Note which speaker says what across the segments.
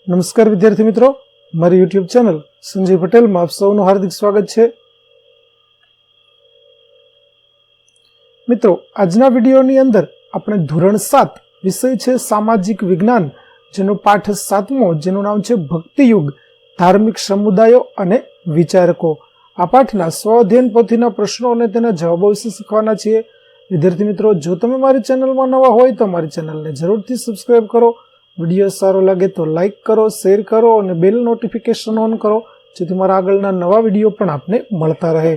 Speaker 1: નમસ્કાર વિદ્યાર્થી મિત્રો, મારી યુટ્યુબ ચેનલ સંજય પટેલમાં આપ સૌનું હાર્દિક સ્વાગત છે. મિત્રો, આજના વિડીયોની અંદર આપણે ધોરણ 7 વિષય છે સામાજિક વિજ્ઞાન, જેનો પાઠ 7મો, જેનું નામ છે ભક્તિયુગ, ધાર્મિક સમુદાયો અને વિચારકો. આ પાઠના સ્વઅધ્યયન પોથીના પ્રશ્નો અને તેના જવાબો વિશે શીખવાના છીએ. વિદ્યાર્થી મિત્રો, જો તમે મારી ચેનલમાં નવા હોય તો મારી ચેનલને જરૂરથી સબસ્ક્રાઇબ કરો. વિડીયો સારો લાગે તો લાઇક કરો, શેર કરો અને બેલ નોટિફિકેશન ઓન કરો, જેથી મારા આગળના નવા વિડીયો પણ આપને મળતા રહે.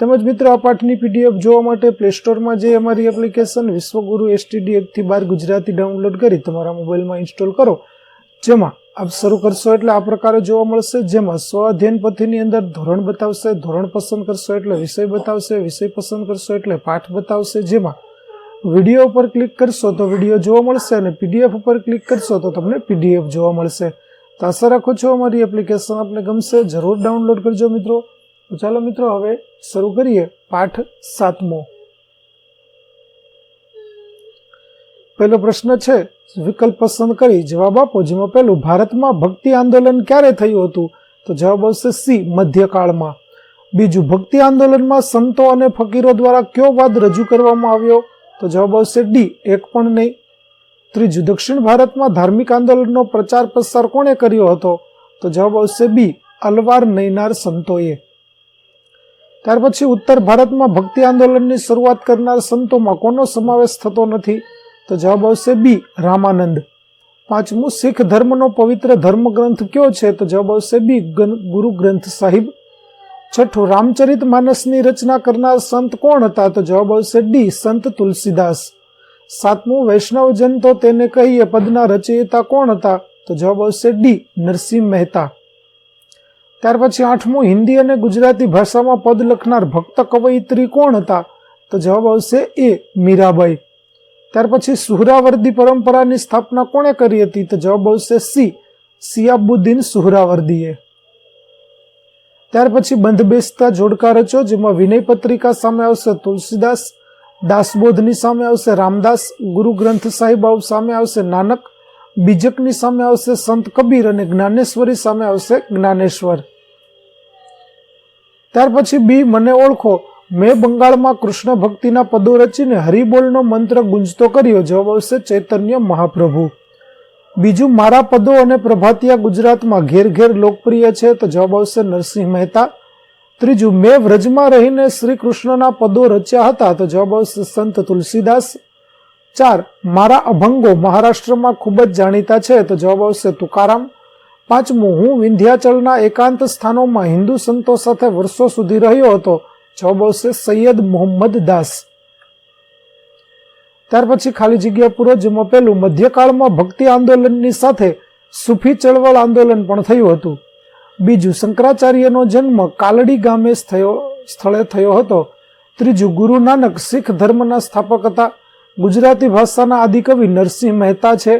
Speaker 1: તેમજ મિત્રો, આ પાઠની પીડીએફ જોવા માટે પ્લે સ્ટોરમાં જઈ અમારી એપ્લિકેશન વિશ્વગુરુ STD 1-12 ગુજરાતી ડાઉનલોડ કરી તમારા મોબાઈલમાં ઇન્સ્ટોલ કરો. જેમાં આપ શરૂ કરશો એટલે આ પ્રકારે જોવા મળશે, જેમાં સ્વઅધ્યયન પોથીની અંદર ધોરણ બતાવશે, ધોરણ પસંદ કરશો એટલે વિષય બતાવશે, વિષય પસંદ કરશો એટલે પાઠ બતાવશે. જેમાં વિડીયો ઉપર ક્લિક કરશો તો વિડીયો જોવા મળશે અને PDF ઉપર ક્લિક કરશો તો તમને PDF જોવા મળશે. તો આશા રાખું છું અમારી એપ્લિકેશન આપને ગમશે, જરૂર ડાઉનલોડ કરજો મિત્રો. તો ચાલો મિત્રો, હવે શરૂ કરીએ પાઠ 7મો. પહેલો પ્રશ્ન છે, વિકલ્પ પસંદ કરી જવાબ આપો. જેમાં પહેલું, ભારતમાં ભક્તિ આંદોલન ક્યારે થયું હતું? તો જવાબ આવશે C, મધ્યકાળમાં. બીજું, ભક્તિ આંદોલનમાં સંતો અને ફકીરો દ્વારા કયો વાદ રજૂ કરવામાં આવ્યો? તો જવાબ આવશે D, એક પણ નહીં. ત્રીજું, દક્ષિણ ભારતમાં ધાર્મિક આંદોલનનો પ્રચાર પ્રસાર કોણે કર્યો હતો? તો જવાબ આવશે B, અલવાર નૈનાર સંતોએ. ત્યાર પછી, ઉત્તર ભારતમાં ભક્તિ આંદોલનની શરૂઆત કરનાર સંતોમાં કોનો સમાવેશ થતો નથી? તો જવાબ આવશે B, રામાનંદ. પાંચમું, શીખ ધર્મનો પવિત્ર ધર્મગ્રંથ કયો છે? તો જવાબ આવશે B, ગુરુ ગ્રંથ સાહિબ. છઠ્ઠું, રામચરિત માનસની રચના કરનાર સંત કોણ હતા? તો જવાબ આવશે D, સંત તુલસીદાસ. સાતમું, વૈષ્ણવજન તો તેને કહીએ પદના રચયિતા કોણ હતા? તો જવાબ આવશે D, નરસિંહ મહેતા. ત્યાર પછી આઠમું, હિન્દી અને ગુજરાતી ભાષામાં પદ લખનાર ભક્ત કવયિત્રી કોણ હતા? તો જવાબ આવશે A, મીરાબાઈ. ત્યાર પછી, સુહરાવર્દી પરંપરાની સ્થાપના કોણે કરી હતી? તો જવાબ આવશે C, સિયાબુદ્દીન સુહરાવર્દીએ. ત્યાર પછી, બંધ બેસતા જોડકા રચો. જેમાં વિનય પત્રિકા સામે આવશે તુલસીદાસ, દાસબોધની સામે આવશે રામદાસ, ગુરુ ગ્રંથ સાહિબ સામે આવશે નાનક, બીજકની સામે આવશે સંત કબીર અને જ્ઞાનેશ્વરી સામે આવશે જ્ઞાનેશ્વર. ત્યાર પછી B, મને ઓળખો. મેં બંગાળમાં કૃષ્ણ ભક્તિના પદો રચીને હરિબોલનો મંત્ર ગુંજતો કર્યો. જવાબ આવશે ચૈતન્ય મહાપ્રભુ. બીજું, મારા પદો અને પ્રભાતિયા ગુજરાતમાં ઘેર ઘેર લોકપ્રિય છે. તો જવાબ આવશે નરસિંહ મહેતા. ત્રીજું, મેં વ્રજમાં રહીને શ્રી કૃષ્ણના પદો રચ્યા હતા. તો જવાબ આવશે સંત તુલસીદાસ. 4, મારા અભંગો મહારાષ્ટ્રમાં ખૂબ જ જાણીતા છે. તો જવાબ આવશે તુકારામ. 5મું, હું વિંધ્યાચલના એકાંત સ્થાનોમાં હિન્દુ સંતો સાથે વર્ષો સુધી રહ્યો હતો. જવાબ આવશે સૈયદ મોહમ્મદ દાસ. ત્યાર પછી ખાલી જગ્યા પૂરો. જેમાં પહેલું, મધ્યકાળમાં ભક્તિ આંદોલનની સાથે સૂફી ચળવળ આંદોલન પણ થયું હતું. બીજું, શંકરાચાર્યનો જન્મ કાલડી ગામે સ્થળે થયો હતો. ત્રીજું, ગુરુ નાનક શીખ ધર્મના સ્થાપક હતા. ગુજરાતી ભાષાના આદિકવિ નરસિંહ મહેતા છે.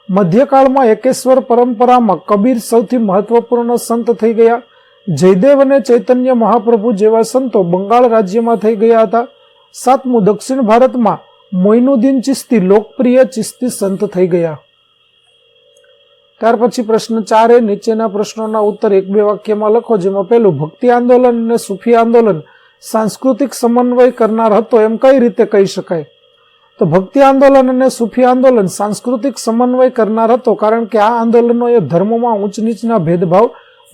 Speaker 1: મધ્યકાળમાં એકેશ્વર પરંપરામાં કબીર સૌથી મહત્વપૂર્ણ સંત થઈ ગયા. જયદેવ અને ચૈતન્ય મહાપ્રભુ જેવા સંતો બંગાળ રાજ્યમાં થઈ ગયા હતા. 7મું, દક્ષિણ ભારતમાં મોઇનુદ્દીન ચિશ્તી લોકપ્રિય ચિશ્તી સંત થઈ ગયા. ત્યાર પછી પ્રશ્ન 4, નીચેના પ્રશ્નોના ઉત્તર 1-2 વાક્યમાં લખો. જેમાં પહેલું, ભક્તિ આંદોલન અને સૂફી આંદોલન સાંસ્કૃતિક સમન્વય કરનાર હતો એમ કઈ રીતે કહી શકાય? તો ભક્તિ આંદોલન અને સૂફી આંદોલન સાંસ્કૃતિક સમન્વય કરનાર હતો, કારણ કે આ આંદોલનોએ ધર્મમાં ઊંચ નીચના ભેદભાવ,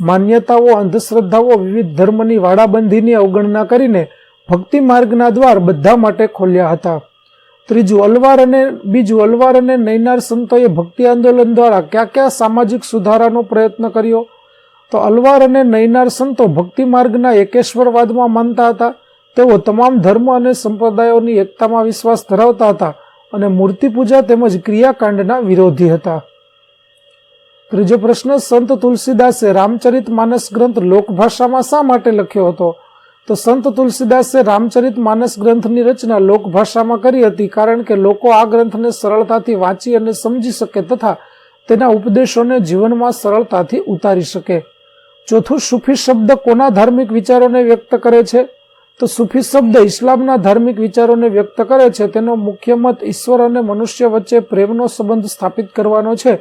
Speaker 1: માન્યતાઓ, અંધશ્રદ્ધાઓ, વિવિધ ધર્મની વાડાબંધીની અવગણના કરીને ભક્તિ માર્ગના દ્વાર બધા માટે ખોલ્યા હતા. ત્રીજું, અલવાર અને નૈનાર સંતોએ ભક્તિ આંદોલન દ્વારા કયા કયા સામાજિક સુધારાનો પ્રયત્ન કર્યો? તો અલવાર અને નૈનાર સંતો ભક્તિ માર્ગના એકેશ્વરવાદમાં માનતા હતા. તેઓ તમામ ધર્મ અને સંપ્રદાયોની એકતામાં વિશ્વાસ ધરાવતા હતા અને મૂર્તિ પૂજા તેમજ ક્રિયાકાંડના વિરોધી હતા. ત્રીજો પ્રશ્ન, સંત તુલસીદાસે રામચરિત માનસ ગ્રંથ લોકભાષામાં શા માટે લખ્યો હતો? તો સંત તુલસીદાસે રામચરિત માનસ ગ્રંથની રચના લોકભાષામાં કરી હતી, કારણ કે લોકો આ ગ્રંથને સરળતાથી વાંચી અને સમજી શકે તથા તેના ઉપદેશોને જીવનમાં સરળતાથી ઉતારી શકે. ચોથું, સૂફી શબ્દ કોના ધાર્મિક વિચારોને વ્યક્ત કરે છે? તો સૂફી શબ્દ ઇસ્લામના ધાર્મિક વિચારોને વ્યક્ત કરે છે. તેનો મુખ્ય મત ઈશ્વર અને મનુષ્ય વચ્ચે પ્રેમનો સંબંધ સ્થાપિત કરવાનો છે.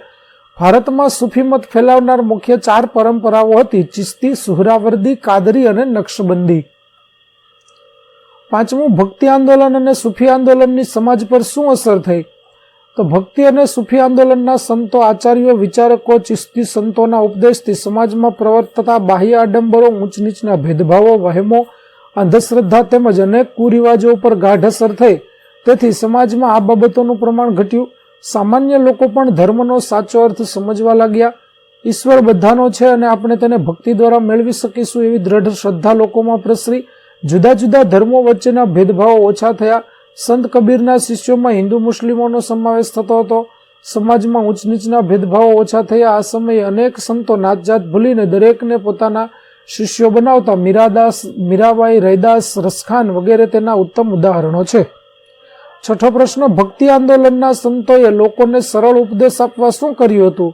Speaker 1: ભારતમાં સૂફી મત ફેલાવનાર મુખ્ય 4 પરંપરાઓ હતી: ચિશ્તી, સુહરાવર્દી, કાદરી અને નક્શબંધી. 5મું, ભક્તિ આંદોલન અને સૂફી આંદોલનની સમાજ પર શું અસર થઈ? તો ભક્તિ અને સૂફી આંદોલનના સંતો, આચાર્યો, વિચારકો, ચિશ્તી સંતોના ઉપદેશથી સમાજમાં પ્રવર્તતા બાહ્ય આડંબરો, ઊંચ નીચના ભેદભાવો, વહેમો, અંધશ્રદ્ધા તેમજ અનેક કુરિવાજો ઉપર ગાઢ અસર થઈ. તેથી સમાજમાં આ બાબતોનું પ્રમાણ ઘટ્યું. સામાન્ય લોકો પણ ધર્મનો સાચો અર્થ સમજવા લાગ્યા. ઈશ્વર બધાનો છે અને આપણે તેને ભક્તિ દ્વારા મેળવી શકીશું એવી દ્રઢ શ્રદ્ધા લોકોમાં પ્રસરી. જુદા જુદા ધર્મો વચ્ચેના ભેદભાવો ઓછા થયા. સંત કબીરના શિષ્યોમાં હિન્દુ મુસ્લિમોનો સમાવેશ થતો હતો. સમાજમાં ઊંચ નીચના ભેદભાવો ઓછા થયા. આ સમયે અનેક સંતો નાતજાત ભૂલીને દરેકને પોતાના શિષ્યો બનાવતા. મીરાદાસ, મીરાબાઈ, રૈદાસ, રસખાન વગેરે તેના ઉત્તમ ઉદાહરણો છે. 6થો પ્રશ્ન, ભક્તિ આંદોલનના સંતોએ લોકોને સરળ ઉપદેશ આપવા શું કર્યું હતું?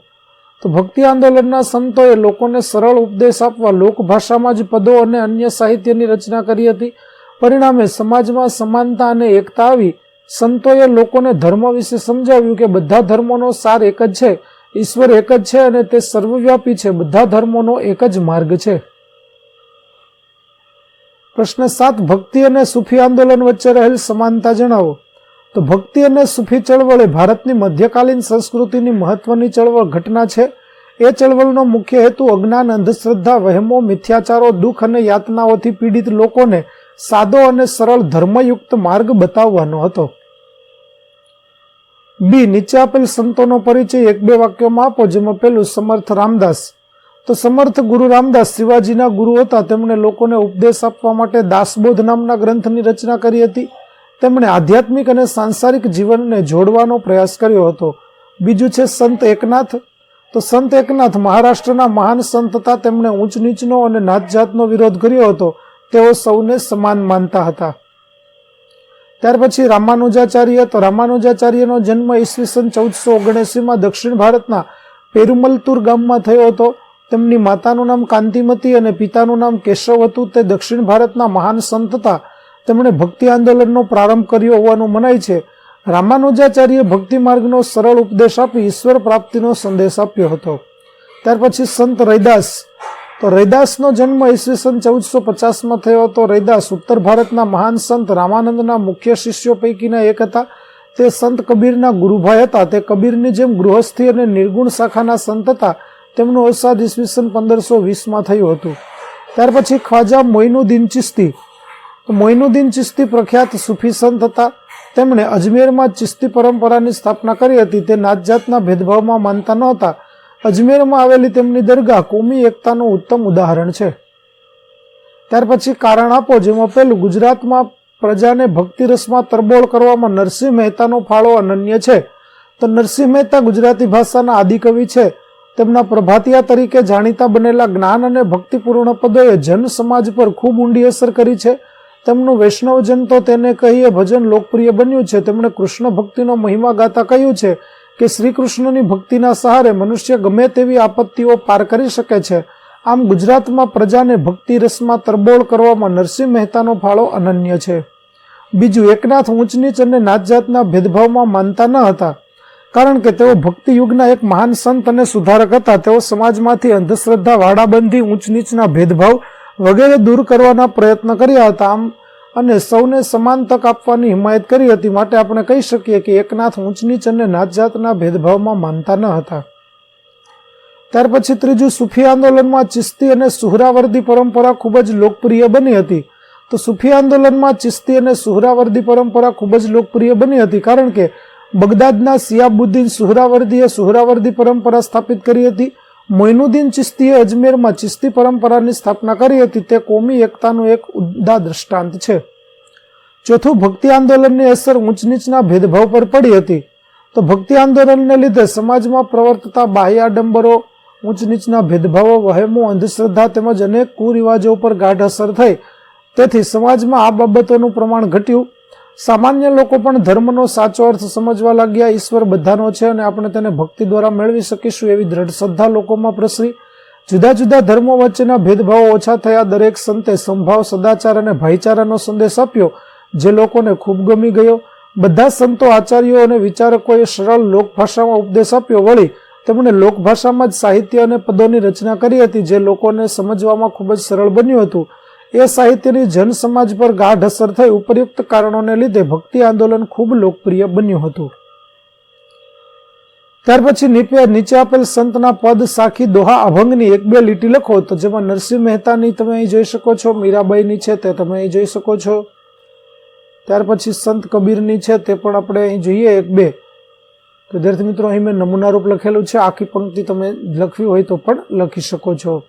Speaker 1: તો ભક્તિ આંદોલનના સંતોએ લોકોને સરળ ઉપદેશ આપવા લોકભાષામાં જ પદો અને અન્ય સાહિત્યની રચના કરી હતી. પરિણામે સમાજમાં સમાનતા અને એકતા આવી. સંતોએ લોકોને ધર્મ વિશે સમજાવ્યું કે બધા ધર્મોનો સાર એક જ છે, ઈશ્વર એક જ છે અને તે સર્વવ્યાપી છે. બધા ધર્મોનો એક જ માર્ગ છે. પ્રશ્ન 7, ભક્તિ અને સૂફી આંદોલન વચ્ચે રહેલ સમાનતા જણાવો. તો ભક્તિ અને સૂફી ચળવળ એ ભારતની મધ્યકાલીન સંસ્કૃતિની મહત્વની ચળવળ ઘટના છે. એ ચળવળનો મુખ્ય હેતુ અજ્ઞાન, અંધશ્રદ્ધા, વહેમો, મિથ્યાચારો, દુઃખ અને યાતનાઓથી પીડિત લોકોને સાદો અને સરળ ધર્મયુક્ત માર્ગ બતાવવાનો હતો. બી, નીચે આપેલ સંતોનો પરિચય 1-2 વાક્યોમાં આપો. જેમાં પહેલું, સમર્થ રામદાસ. તો સમર્થ ગુરુ રામદાસ શિવાજીના ગુરુ હતા. તેમણે લોકોને ઉપદેશ આપવા માટે દાસબોધ નામના ગ્રંથની રચના કરી હતી. તેમણે આધ્યાત્મિક અને સાંસારિક જીવનને જોડવાનો પ્રયાસ કર્યો હતો. બીજું છે સંત એકનાથ. તો સંત એકનાથ મહારાષ્ટ્રના મહાન સંત હતા. તેમણે ઊંચ નીચનો અને નાતજાતનો વિરોધ કર્યો હતો. તેઓ સૌને સમાન માનતા હતા. ત્યાર પછી રામાનુજાચાર્ય. તો રામાનુજાચાર્યનો જન્મ ઈસવીસન 1479માં દક્ષિણ ભારતના પેરુમલતુર ગામમાં થયો હતો. તેમની માતાનું નામ કાંતિમતી અને પિતાનું નામ કેશવ હતું. તે દક્ષિણ ભારતના મહાન સંત હતા. તેમણે ભક્તિ આંદોલનનો પ્રારંભ કર્યો હોવાનું મનાય છે. રામાનુજાચાર્ય ભક્તિ માર્ગનો સરળ ઉપદેશ આપી ઈશ્વર પ્રાપ્તિનો સંદેશ આપ્યો હતો. ત્યાર પછી સંત રૈદાસ. તો રૈદાસનો જન્મ ઈસવીસન 1450માં થયો હતો. રૈદાસ ઉત્તર ભારતના મહાન સંત રામાનંદના મુખ્ય શિષ્યો પૈકીના એક હતા. તે સંત કબીરના ગુરુભાઈ હતા. તે કબીરની જેમ ગૃહસ્થી અને નિર્ગુણ શાખાના સંત હતા. તેમનું અવસાદ ઈસવીસન 1520માં થયું હતું. ત્યાર પછી ખ્વાજા મોઇનુદ્દીન ચિશ્તી. મોઇનુદ્દીન ચિશ્તી પ્રખ્યાત સૂફી સંત હતા. તેમણે અજમેરમાં ચિશ્તી પરંપરાની સ્થાપના કરી હતી. તે નાતજાતના ભેદભાવમાં માનતા નહોતા. અજમેરમાં આવેલી તેમની દરગાહ કોમી એકતાનું ઉત્તમ ઉદાહરણ છે. ત્યાર પછી કારણ આપો. જેમાં પહેલું, ગુજરાતમાં પ્રજાને ભક્તિ રસમાં તરબોળ કરવામાં નરસિંહ મહેતાનો ફાળો અનન્ય છે. તો નરસિંહ મહેતા ગુજરાતી ભાષાના આદિકવિ છે. તેમના પ્રભાતિયા તરીકે જાણીતા બનેલા જ્ઞાન અને ભક્તિપૂર્ણ પદોએ જન સમાજ પર ખૂબ ઊંડી અસર કરી છે. તેમનું વૈષ્ણવજન તો તેને કહીએ ભજન લોકપ્રિય બન્યું છે. તેમણે કૃષ્ણ ભક્તિનો મહિમા ગાતા કહ્યું છે કે શ્રી કૃષ્ણની ભક્તિના સહારે મનુષ્ય ગમે તેવી આપત્તિઓ પાર કરી શકે છે. આમ ગુજરાતમાં પ્રજાને ભક્તિ રસમાં તરબોળ કરવામાં નરસિંહ મહેતાનો ફાળો અનન્ય છે. બીજું, એકનાથ ઊંચ નીચ અને નાતજાતના ભેદભાવમાં માનતા ન હતા. કારણ કે તેઓ ભક્તિ યુગના એક મહાન સંત અને સુધારક હતા. તેઓ સમાજમાંથી અંધશ્રદ્ધા, વાડાબંધી, ઊંચ નીચના ભેદભાવ વગેરે દૂર કરવાના પ્રયત્ન કર્યા હતા. આમ અને સૌને સમાન તક આપવાની હિમાયત કરી હતી. માટે આપણે કહી શકીએ કે એકનાથ ઊંચ નીચ અને નાતજાતના ભેદભાવમાં માનતા ન હતા. ત્યાર પછી ત્રીજું, સૂફી આંદોલનમાં ચિશ્તી અને સુહરાવર્દી પરંપરા ખૂબ જ લોકપ્રિય બની હતી. તો સૂફી આંદોલનમાં ચિશ્તી અને સુહરાવર્દી પરંપરા ખૂબ જ લોકપ્રિય બની હતી. કારણ કે બગદાદના સિયાબુદ્દીન સુહરાવર્દીએ સુહરાવર્દી પરંપરા સ્થાપિત કરી હતી. મોઇનુદ્દીન ચિશ્તીએ અજમેરમાં ચિશ્તી પરંપરાની સ્થાપના કરી હતી. તે કોમી એકતાનું એક ઉમદા દ્રષ્ટાંત છે. ચોથું, ભક્તિ આંદોલનની અસર ઊંચ નીચના ભેદભાવ પર પડી હતી. તો ભક્તિ આંદોલનને લીધે સમાજમાં પ્રવર્તતા બાહ્ય આડંબરો, ઊંચ નીચના ભેદભાવો, વહેમો, અંધશ્રદ્ધા તેમજ અનેક કુરિવાજો પર ગાઢ અસર થઈ. તેથી સમાજમાં આ બાબતોનું પ્રમાણ ઘટ્યું. સામાન્ય લોકો પણ ધર્મનો સાચો અર્થ સમજવા લાગ્યા. ઈશ્વર બધાનો છે અને આપણે તેને ભક્તિ દ્વારા મેળવી શકીશું એવી દ્રઢ શ્રદ્ધા લોકોમાં પ્રસરી. જુદા જુદા ધર્મો વચ્ચેના ભેદભાવો ઓછા થયા. દરેક સંતે સમભાવ, સદાચાર અને ભાઈચારાનો સંદેશ આપ્યો, જે લોકોને ખૂબ ગમી ગયો. બધા સંતો, આચાર્યો અને વિચારકોએ સરળ લોકભાષામાં ઉપદેશ આપ્યો. વળી તેમણે લોકભાષામાં જ સાહિત્ય અને પદોની રચના કરી હતી, જે લોકોને સમજવામાં ખૂબ જ સરળ બન્યું હતું. એ સાહિત્યની જનસમાજ પર ગાઢ અસર થઈ. ઉપયુક્ત કારણોને લીધે ભક્તિ આંદોલન ખૂબ લોકપ્રિય બન્યું હતું. ત્યાર પછી નીચે આપેલ સંતના પદ, સાખી, દોહા, અભંગની 1-2 લીટી લખો. તો જેમાં નરસિંહ મહેતાની તમે અહીં જોઈ શકો છો, મીરાબાઈની છે તે તમે અહીં જોઈ શકો છો. ત્યાર પછી સંત કબીરની છે તે પણ આપણે અહીં જોઈએ 1-2. તો વિદ્યાર્થી મિત્રો અહીં મેં નમૂનારૂપ લખેલું છે, આખી પંક્તિ તમે લખવી હોય તો પણ લખી શકો છો.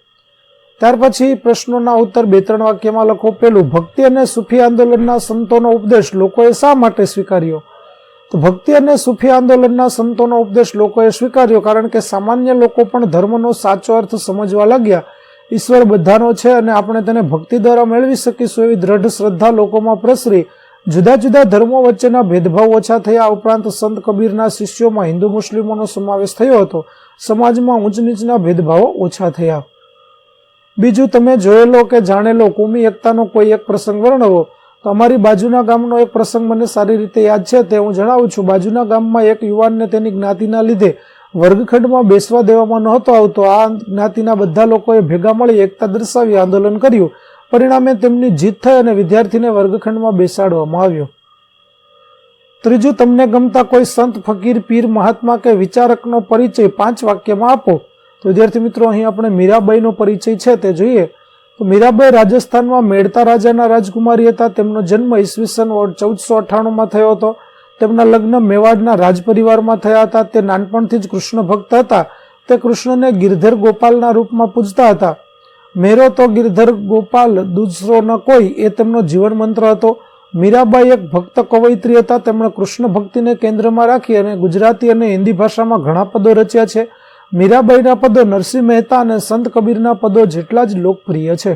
Speaker 1: ત્યાર પછી પ્રશ્નોના ઉત્તર 2-3 વાક્યમાં લખો. પેલું, ભક્તિ અને સૂફી આંદોલનના સંતોનો ઉપદેશ લોકોએ શા માટે સ્વીકાર્યો? તો ભક્તિ અને સૂફી આંદોલનના સંતોનો ઉપદેશ લોકોએ સ્વીકાર્યો કારણ કે સામાન્ય લોકો પણ ધર્મનો સાચો અર્થ સમજવા લાગ્યા. ઈશ્વર બધાનો છે અને આપણે તેને ભક્તિ દ્વારા મેળવી શકીશું એવી દ્રઢ શ્રદ્ધા લોકોમાં પ્રસરી. જુદા જુદા ધર્મો વચ્ચેના ભેદભાવ ઓછા થયા. ઉપરાંત સંત કબીરના શિષ્યોમાં હિન્દુ મુસ્લિમોનો સમાવેશ થયો હતો. સમાજમાં ઊંચ નીચના ભેદભાવો ઓછા થયા. બીજું, તમે જોયેલો કે જાણેલો કોમી એકતાનો કોઈ એક પ્રસંગ વર્ણવો. તો અમારી બાજુના ગામનો એક પ્રસંગ મને સારી રીતે યાદ છે, તે હું જણાવું છું. બાજુના ગામમાં એક યુવાનને તેની જ્ઞાતિના લીધે વર્ગખંડમાં બેસવા દેવામાં નહોતો આવતો. આ જ્ઞાતિના બધા લોકોએ ભેગા મળી એકતા દર્શાવી આંદોલન કર્યું. પરિણામે તેમની જીત થઈ અને વિદ્યાર્થીને વર્ગખંડમાં બેસાડવામાં આવ્યો. ત્રીજું, તમને ગમતા કોઈ સંત, ફકીર, પીર, મહાત્મા કે વિચારકનો પરિચય 5 વાક્યમાં આપો. તો વિદ્યાર્થી મિત્રો અહીં આપણે મીરાબાઈનો પરિચય છે તે જોઈએ. તો મીરાબાઈ રાજસ્થાનમાં મેળતા રાજાના રાજકુમારી હતા. તેમનો જન્મ ઈસવીસન 1498માં થયો હતો. તેમના લગ્ન મેવાડના રાજપરિવારમાં થયા હતા. તે નાનપણથી જ કૃષ્ણ ભક્ત હતા. તે કૃષ્ણને ગિરધર ગોપાલના રૂપમાં પૂજતા હતા. મેરો તો ગિરધર ગોપાલ દૂસરો ન કોઈ, એ તેમનો જીવન મંત્ર હતો. મીરાબાઈ એક ભક્ત કવયિત્રી હતા. તેમણે કૃષ્ણ ભક્તિને કેન્દ્રમાં રાખી અને ગુજરાતી અને હિન્દી ભાષામાં ઘણા પદો રચ્યા છે. મીરાબાઈના પદો નરસિંહ મહેતા અને સંત કબીરના પદો જેટલા જ લોકપ્રિય છે.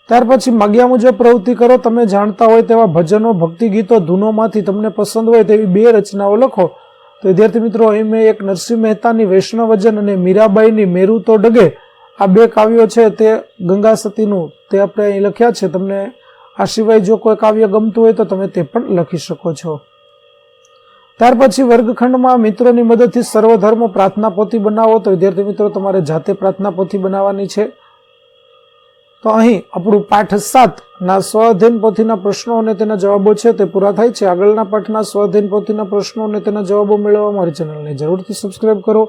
Speaker 1: ત્યાર પછી માગ્યા મુજબ પ્રવૃત્તિ કરો. તમે જાણતા હોય તેવા ભજનો, ભક્તિ ગીતો, ધૂનોમાંથી તમને પસંદ હોય તેવી 2 રચનાઓ લખો. તો વિદ્યાર્થી મિત્રો અહીં મેં એક નરસિંહ મહેતાની વૈષ્ણવજન અને મીરાબાઈની મેરુ તો ડગે, આ 2 કાવ્યો છે તે ગંગા સતીનું, તે આપણે અહીં લખ્યા છે. તમને આ સિવાય જો કોઈ કાવ્ય ગમતું હોય તો તમે તે પણ લખી શકો છો. ત્યાર પછી વર્ગખંડમાં મિત્રોની મદદથી સર્વધર્મ પ્રાર્થના પોથી બનાવો. તો વિદ્યાર્થી મિત્રો તમારે જાતે પ્રાર્થના પોથી બનાવવાની છે. તો અહીં આપણું પાઠ 7 સ્વઅધ્યયન પોથીના પ્રશ્નો અને તેના જવાબો છે તે પૂરા થાય છે. આગળના પાઠના સ્વઅધ્યયન પોથીના પ્રશ્નો અને તેના જવાબો મેળવવા મારી ચેનલને જરૂરથી સબસ્ક્રાઇબ કરો.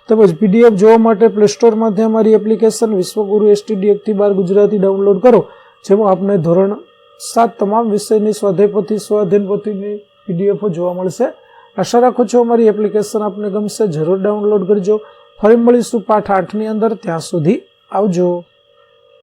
Speaker 1: તેમજ PDF જોવા માટે પ્લે સ્ટોરમાંથી અમારી એપ્લિકેશન વિશ્વગુરુ STD 1-12 ગુજરાતી ડાઉનલોડ કરો, જેમાં આપને ધોરણ 7 તમામ વિષયની સ્વાધ્યાય પોથી, સ્વઅધ્યયન પોથીની PDF જોવા મળશે. આશા રાખું છું અમારી એપ્લિકેશન આપને ગમશે. જરૂર ડાઉનલોડ કરજો. ફરી મળીશું પાઠ 8ની અંદર. ત્યાં સુધી આવજો.